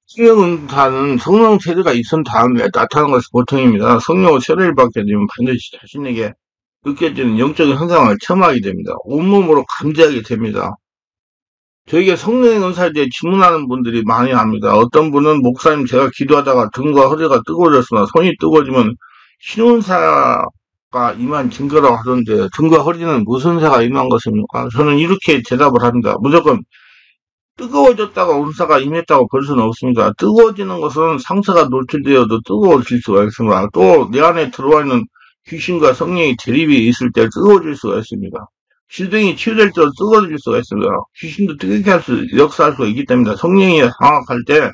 성령은사는 성령 세례가 있은 다음에 나타나는 것이 보통입니다. 성령 세례를 받게 되면 반드시 자신에게 느껴지는 영적인 현상을 체험하게 됩니다. 온몸으로 감지하게 됩니다. 저에게 성령의 은사에 대해 질문하는 분들이 많이 합니다. 어떤 분은 목사님 제가 기도하다가 등과 허리가 뜨거워졌으나 손이 뜨거워지면 신은사가 임한 증거라고 하던데 등과 허리는 무슨 은사가 임한 것입니까? 저는 이렇게 대답을 합니다. 무조건 뜨거워졌다가 은사가 임했다고 볼 수는 없습니다. 뜨거워지는 것은 상처가 노출되어도 뜨거워질 수가 있습니다. 또 내 안에 들어와 있는 귀신과 성령의 대립이 있을 때 뜨거워질 수가 있습니다. 질병이 치유될 때 뜨거워질 수가 있습니다. 귀신도 뜨겁게 역사할 수가 있기 때문에 성령이 장악할 때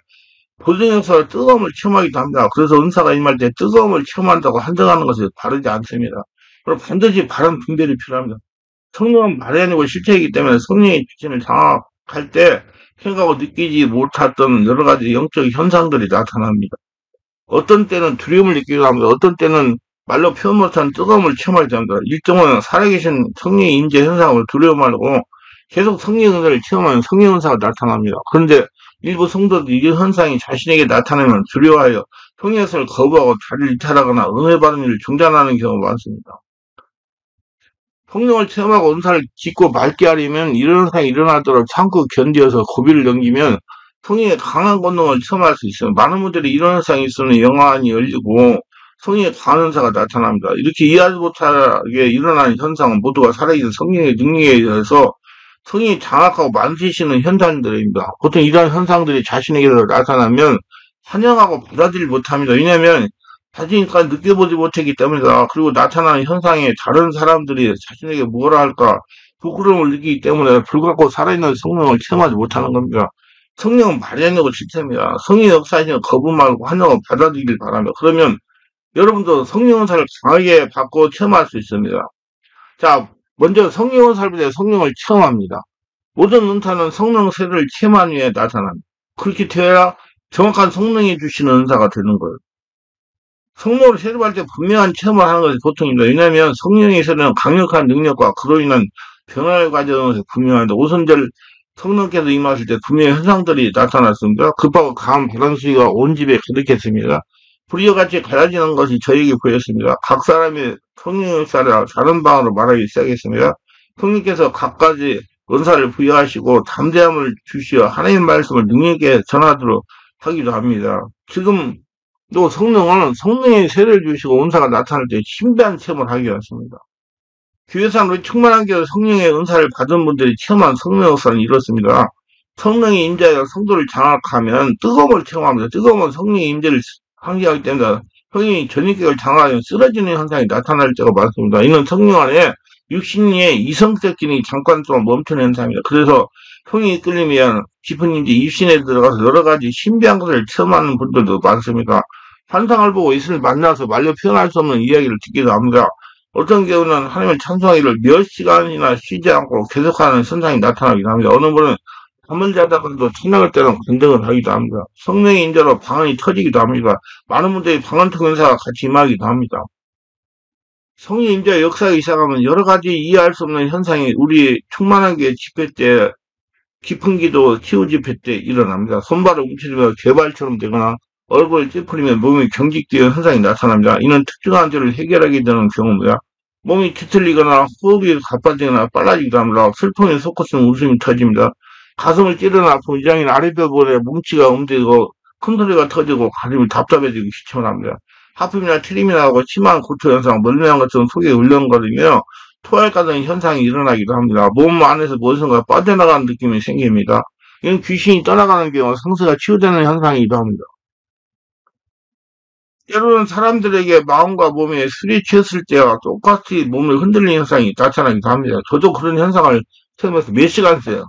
보존 역사를 뜨거움을 체험하기도 합니다. 그래서 은사가 임할 때 뜨거움을 체험한다고 한정하는 것이 바르지 않습니다. 그리고 반드시 바른 분별이 필요합니다. 성령은 말이 아니고 실체이기 때문에 성령의 귀신을 장악할 때 생각하고 느끼지 못했던 여러 가지 영적 현상들이 나타납니다. 어떤 때는 두려움을 느끼기도 합니다. 어떤 때는 말로 표현 못한 뜨거움을 체험하기도 합니다. 일종은 살아계신 성령의 임재 현상을 두려워하고 계속 성령 은사를 체험하는 성령 은사가 나타납니다. 그런데 일부 성도들이 이 현상이 자신에게 나타나면 두려워하여 성령 은사를 거부하고 다리를 이탈하거나 은혜 받은 일을 중단하는 경우가 많습니다. 성령을 체험하고 은사를 짓고 맑게 하려면 이런 현상이 일어나도록 참고 견디어서 고비를 넘기면 성령의 강한 권능을 체험할 수 있어요. 많은 분들이 이런 현상이 있으면 영안이 열리고 성령의 강한 은사가 나타납니다. 이렇게 이해하지 못하게 일어나는 현상은 모두가 살아있는 성령의 능력에 의해서 성령이 장악하고 만드시는 현상들입니다. 보통 이러한 현상들이 자신에게서 나타나면 환영하고 받아들이지 못합니다. 왜냐하면 자신까지 느껴보지 못했기 때문이다. 그리고 나타나는 현상에 다른 사람들이 자신에게 뭐라 할까 부끄러움을 느끼기 때문에 불같고 살아있는 성령을 체험하지 못하는 겁니다. 성령은 말이 아니고 실체입니다. 성령의 역사에는 거부 말고 환영을 받아들이길 바랍니다. 그러면 여러분도 성령 은사를 강하게 받고 체험할 수 있습니다. 자, 먼저 성령 은사를 받아 성령을 체험합니다. 모든 은사는 성령 세례를 체험한 후에 나타납니다. 그렇게 되어야 정확한 성령이 주시는 은사가 되는 거예요. 성령을 세례받을 때 분명한 체험을 하는 것이 보통입니다. 왜냐하면 성령의 세례는 강력한 능력과 그로 인한 변화의 과정에서 분명합니다. 오순절 성령께서 임하실 때 분명히 현상들이 나타났습니다. 급하고 강한 바람수위가 온 집에 가득했습니다. 불이와 같이 갈라지는 것이 저에게 보였습니다. 각 사람이 성령의 역사를 다른 방으로 말하기 시작했습니다. 성령께서 각가지 은사를 부여하시고 담대함을 주시어 하나님의 말씀을 능력있게 전하도록 하기도 합니다. 지금도 성령은 성령의 세례를 주시고 은사가 나타날 때 신비한 체험을 하게 하십니다. 교회사람으로 충만한 교회 성령의 은사를 받은 분들이 체험한 성령의 역사는 이렇습니다. 성령의 임재가 성도를 장악하면 뜨거움을 체험합니다. 뜨거움은 성령의 임재를 상기하기 때문에 성령이 전인격을 장악하면 쓰러지는 현상이 나타날 때가 많습니다. 이는 성령 안에 육신의 이성적 기능이 잠깐 동안 멈추는 현상입니다. 그래서 성령이 끌리면 깊은 임재 입신에 들어가서 여러 가지 신비한 것을 체험하는 분들도 많습니다. 환상을 보고 예수를 만나서 말로 표현할 수 없는 이야기를 듣기도 합니다. 어떤 경우는 하나님을 찬송하기를 몇 시간이나 쉬지 않고 계속하는 현상이 나타나기도 합니다. 어느 분은 잠을 자다가도 천냥을 때는 간증을 하기도 합니다. 성령의 인자로 방언이 터지기도 합니다. 많은 분들이 방언통 연사가 같이 임하기도 합니다. 성령 인자의 역사가 시작하면 여러 가지 이해할 수 없는 현상이 우리 충만한 게 집회 때 깊은 기도 치유 집회 때 일어납니다. 손발을 움츠리며 개발처럼 되거나 얼굴을 찌푸리며 몸이 경직되어 현상이 나타납니다. 이는 특정한 죄를 해결하게 되는 경우입니다. 몸이 뒤틀리거나 호흡이 가빠지거나 빨라지기도 합니다. 슬픔에 솟구치는 웃음이 터집니다. 가슴을 찌르는 아픔, 이장인 아랫배부분에 뭉치가 움직이고 큰소리가 터지고 가슴이 답답해지고 시청합니다. 하품이나 트림이 나고 심한 고초 현상, 멀미한 것처럼 속이 울렁거리며 토할 같은 현상이 일어나기도 합니다. 몸 안에서 무엇인가 빠져나가는 느낌이 생깁니다. 이건 귀신이 떠나가는 경우 상처가 치유되는 현상이기도 합니다. 때로는 사람들에게 마음과 몸에 술이 취했을 때와 똑같이 몸을 흔들리는 현상이 나타나기도 합니다. 저도 그런 현상을 처음에서 몇 시간 써요.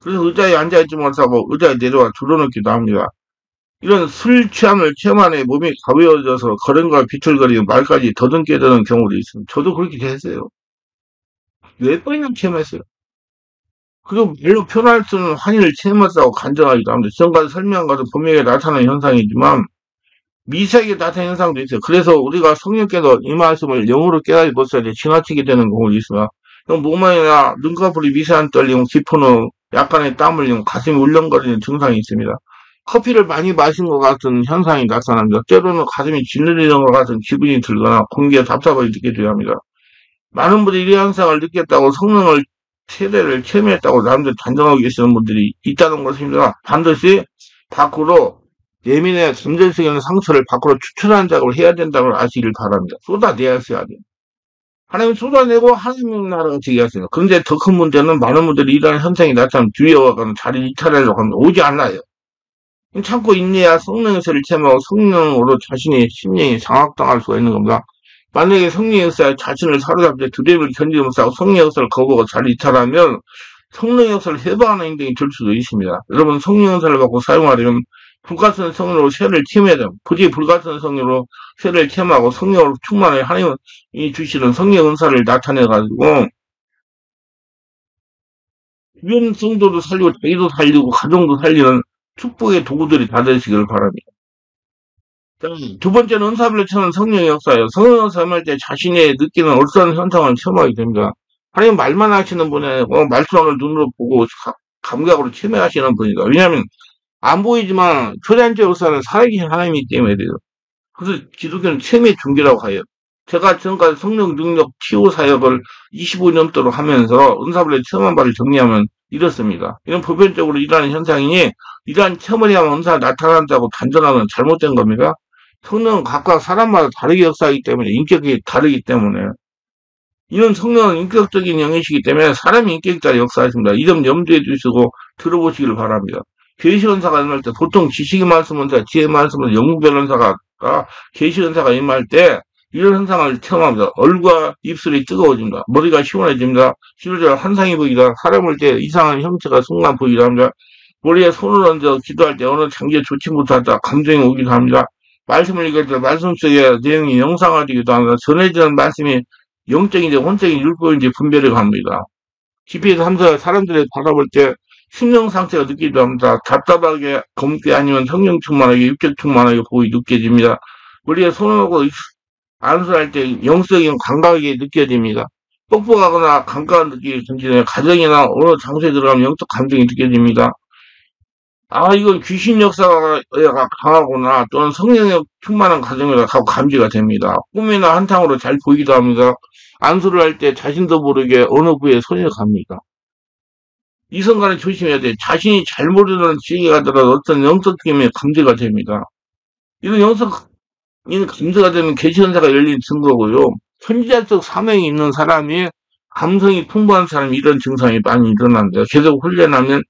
그래서 의자에 앉아있지 못하고 의자에 내려와 줄어놓기도 합니다. 이런 술 취함을 체험한 후에 몸이 가벼워져서 걸음과 비틀거리고 말까지 더듬게 되는 경우도 있습니다. 저도 그렇게 됐어요. 몇 번이나 체험했어요. 그리고 별로 표현할 수 없는 환희를 체험했다고 간증하기도 합니다. 지금까지 설명한 것은 분명히 나타나는 현상이지만 미세하게 나타나는 현상도 있어요. 그래서 우리가 성령께서 이 말씀을 영으로 깨닫지 못할 때 지나치게 되는 경우도 있습니다. 몸이나 눈꺼풀이 미세한 떨림, 깊은 호흡, 약간의 땀 흘림, 가슴이 울렁거리는 증상이 있습니다. 커피를 많이 마신 것 같은 현상이 나타납니다. 때로는 가슴이 짓눌리는 것 같은 기분이 들거나 공기가 답답하게 느껴져야 합니다. 많은 분들이 이 현상을 느꼈다고 성능을 세대를 체험했다고 남들 단정하고 계시는 분들이 있다는 것입니다. 반드시 밖으로 예민해 감정성에 있는 상처를 밖으로 추출하는 작업을 해야 된다고 아시길 바랍니다. 쏟아내야 돼요. 하나님 쏟아내고 하나님 나라가 되게 하세요. 그런데 더 큰 문제는 많은 분들이 이러한 현상이 나타나면 두려워하거나 자리를 이탈하려고 하면 오지 않아요. 참고 인내야 성령 역사를 체험하고 성령으로 자신의 심령이 장악당할 수가 있는 겁니다. 만약에 성령 역사에 자신을 사로잡되 두려움을 견디지 못하고 성령 역사를 거부하고 자리를 이탈하면 성령 역사를 해방하는 행동이 될 수도 있습니다. 여러분 성령 역사를 받고 사용하려면 불같은 성령으로 세를 체험해야 됩니다. 부디 불같은 성령으로 세를 체험하고 성령으로 충만해 하나님이 주시는 성령 은사를 나타내가지고 주변 성도도 살리고 자기도 살리고 가정도 살리는 축복의 도구들이 다 되시길 바랍니다. 두 번째는 은사별로 체험하는 성령의 역사예요. 성령 역사 할 때 자신이 느끼는 얼싸는 현상을 체험하게 됩니다. 하나님 말만 하시는 분이 아니고 말씀을 눈으로 보고 감각으로 체험하시는 분이다. 왜냐하면 안 보이지만 초대한적 역사는 살아계신 하나님이기 때문에 돼요. 그래서 기독교는 체험의 종교라고 해요. 제가 지금까지 성령 능력 치유 사역을 25년 넘도록 하면서 은사별로 체험한 바를 정리하면 이렇습니다. 이런 보편적으로 일어나는 현상이니 이러한 체험을 해야만 은사가 나타난다고 단정하면 잘못된 겁니다. 성령은 각각 사람마다 다르게 역사하기 때문에 인격이 다르기 때문에 이런 성령은 인격적인 영이시기 때문에 사람이 인격에 따라 역사하십니다. 이 점 염두에 두시고 들어보시기를 바랍니다. 계시은사가 임할 때 보통 지식의 말씀은사, 지혜의 말씀은 영구변론사가 계시은사가 임할 때 이런 현상을 체험합니다. 얼굴과 입술이 뜨거워집니다. 머리가 시원해집니다. 실제로 환상이 보이다. 사람 볼 때 이상한 형체가 순간 보이기도 합니다. 머리에 손을 얹어 기도할 때 어느 장기에 좋지 못하다 감정이 오기도 합니다. 말씀을 읽을 때 말씀 속에 내용이 영상화되기도 합니다. 전해지는 말씀이 영적인지 혼적인 율법인지 분별해 갑니다. GP에서 함사 사람들이 바라볼 때 심령 상태가 느끼기도 합니다. 답답하게 검게 아니면 성령 충만하게 육적 충만하게 보이 느껴집니다. 머리에 손을 얹고 안수할 때 영적인 감각이 느껴집니다. 뻑뻑하거나 감각을 느끼게 전진해 가정이나 어느 장소에 들어가면 영적 감정이 느껴집니다. 이건 귀신 역사가 강하거나 또는 성령의 충만한 가정이라 하고 감지가 됩니다. 꿈이나 한탕으로 잘 보이기도 합니다. 안수를 할 때 자신도 모르게 어느 부에 손이 갑니다. 이 순간에 조심해야 돼. 자신이 잘 모르는 지역에 가더라도 어떤 영적 느낌에 감지가 됩니다. 이런 영적 감지가 되면 계시현사가 열린 증거고요. 선지자적 사명이 있는 사람이 감성이 풍부한 사람이 이런 증상이 많이 일어납니다. 계속 훈련하면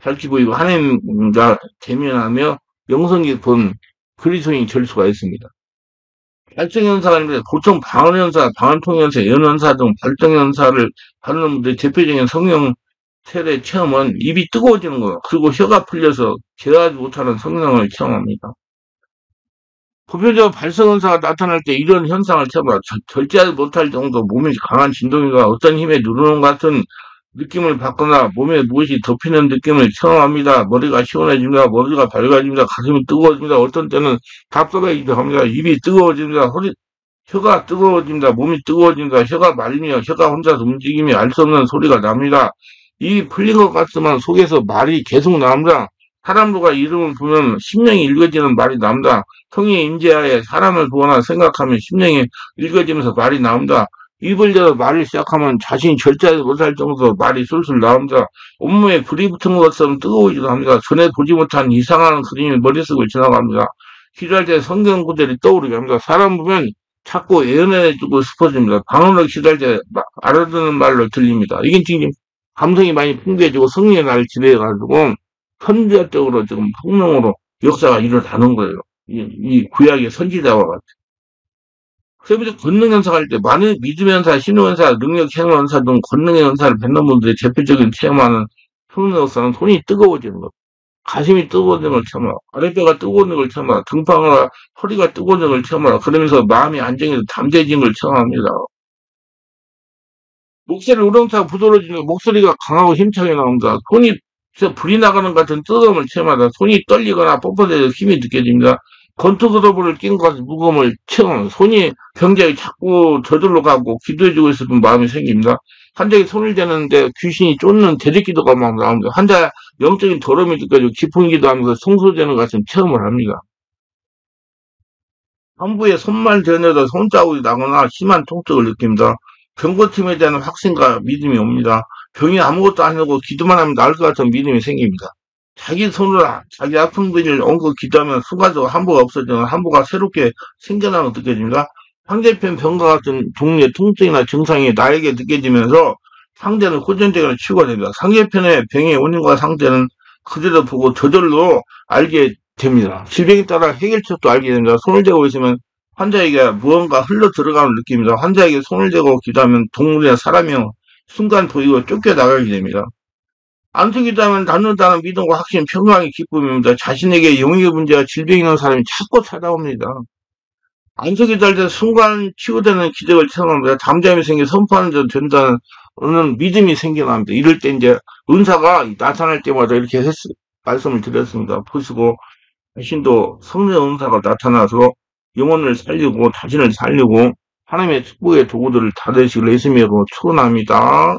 밝히 보이고 하나님과 대면하며 영성 깊은 그리스도인이 될 수가 있습니다. 발정현사가 아니라 보통 방언현사, 방언통현사, 연현사 등 발정현사를 하는 분들의 대표적인 성령 세례 체험은 입이 뜨거워지는 거예요. 그리고 혀가 풀려서 제어하지 못하는 성령을 체험합니다. 보편적으로 발성현사가 나타날 때 이런 현상을 체험하다. 절제하지 못할 정도 몸이 강한 진동이나 어떤 힘에 누르는 것 같은 느낌을 받거나 몸에 무엇이 덮이는 느낌을 체험합니다. 머리가 시원해집니다. 머리가 밝아집니다. 가슴이 뜨거워집니다. 어떤 때는 답답해지기도 합니다. 입이 뜨거워집니다. 혀가 뜨거워집니다. 몸이 뜨거워집니다. 혀가 말리며 혀가 혼자서 움직이며 알 수 없는 소리가 납니다. 입이 풀린 것 같지만 속에서 말이 계속 나옵니다. 사람들과 이름을 보면 심령이 읽어지는 말이 나옵니다. 성의 임재하에 사람을 보거나 생각하면 심령이 읽어지면서 말이 나옵니다. 입을 열어 말을 시작하면 자신이 절제하지 못할 정도로 말이 술술 나옵니다. 온몸에 불이 붙은 것처럼 뜨거워지기도 합니다. 전에 보지 못한 이상한 그림이 머릿속을 지나갑니다. 기도할 때 성경 구절이 떠오르게 합니다. 사람 보면 자꾸 예언해주고 싶어집니다. 방언으로 기도할 때 알아듣는 말로 들립니다. 이게 지금 감성이 많이 풍부해지고 성령의 날을 지내가지고 선지자적으로 지금 성령으로 역사가 일어나는 거예요. 이 구약의 선지자와 같이. 그래서 권능 연사가 할 때 많은 믿음의 연사, 신호 연사, 능력 행위 연사 등 권능의 연사를 뱉는 분들의 대표적인 체험하는 성령 역사는 손이 뜨거워지는 것, 가슴이 뜨거워지는 걸 체험하라, 아랫배가 뜨거워지는 걸 체험하라, 등판하라, 허리가 뜨거워지는 걸 체험하라. 그러면서 마음이 안정해서 담대해지는 걸 체험합니다. 목소리를 우렁차고 부드러워지는 목소리가 강하고 힘차게 나옵니다. 손이 불이 나가는 것 같은 뜨거움을 체험하다. 손이 떨리거나 뻣뻣해져 힘이 느껴집니다. 권투그러브를 낀 것 같은 무거움을 체험합니다. 손이 굉장히 자꾸 저절로 가고 기도해주고 있었던 마음이 생깁니다. 환자에게 손을 대는데 귀신이 쫓는 대리기도가 막 나옵니다. 환자 영적인 더러움이 느껴지고 깊은 기도하면서 송소되는 것 같은 체험을 합니다. 환부에 손만 대내다 손자국이 나거나 심한 통증을 느낍니다. 병고침에 대한 확신과 믿음이 옵니다. 병이 아무것도 아니고 기도만 하면 나을 것 같은 믿음이 생깁니다. 자기 손으로 자기 아픈 부위를 얹고 기도하면 순간적으로 환부가 없어지는 환부가 새롭게 생겨나는 것 느껴집니다. 상대편 병과 같은 종류의 통증이나 증상이 나에게 느껴지면서 상대는 호전되거나 치유가 됩니다. 상대편의 병의 원인과 상대는 그대로 보고 저절로 알게 됩니다. 질병에 따라 해결책도 알게 됩니다. 손을 대고 있으면 환자에게 무언가 흘러 들어가는 느낌입니다. 환자에게 손을 대고 기도하면 동물이나 사람이 순간 보이고 쫓겨나가게 됩니다. 안쓰기도 하면 낫는다는 믿음과 확신, 평강의 기쁨입니다. 자신에게 영역의 문제와 질병이 있는 사람이 자꾸 찾아옵니다. 안쓰기도 할 때 순간 치유되는 기적을 체험합니다. 잠잠이 생겨 선포하는 데 된다는 믿음이 생겨납니다. 이럴 때 이제 은사가 나타날 때마다 이렇게 말씀을 드렸습니다. 보시고 자신도 성령 은사가 나타나서 영혼을 살리고 자신을 살리고 하나님의 축복의 도구들을 다 되시길 예수님으로 축원합니다.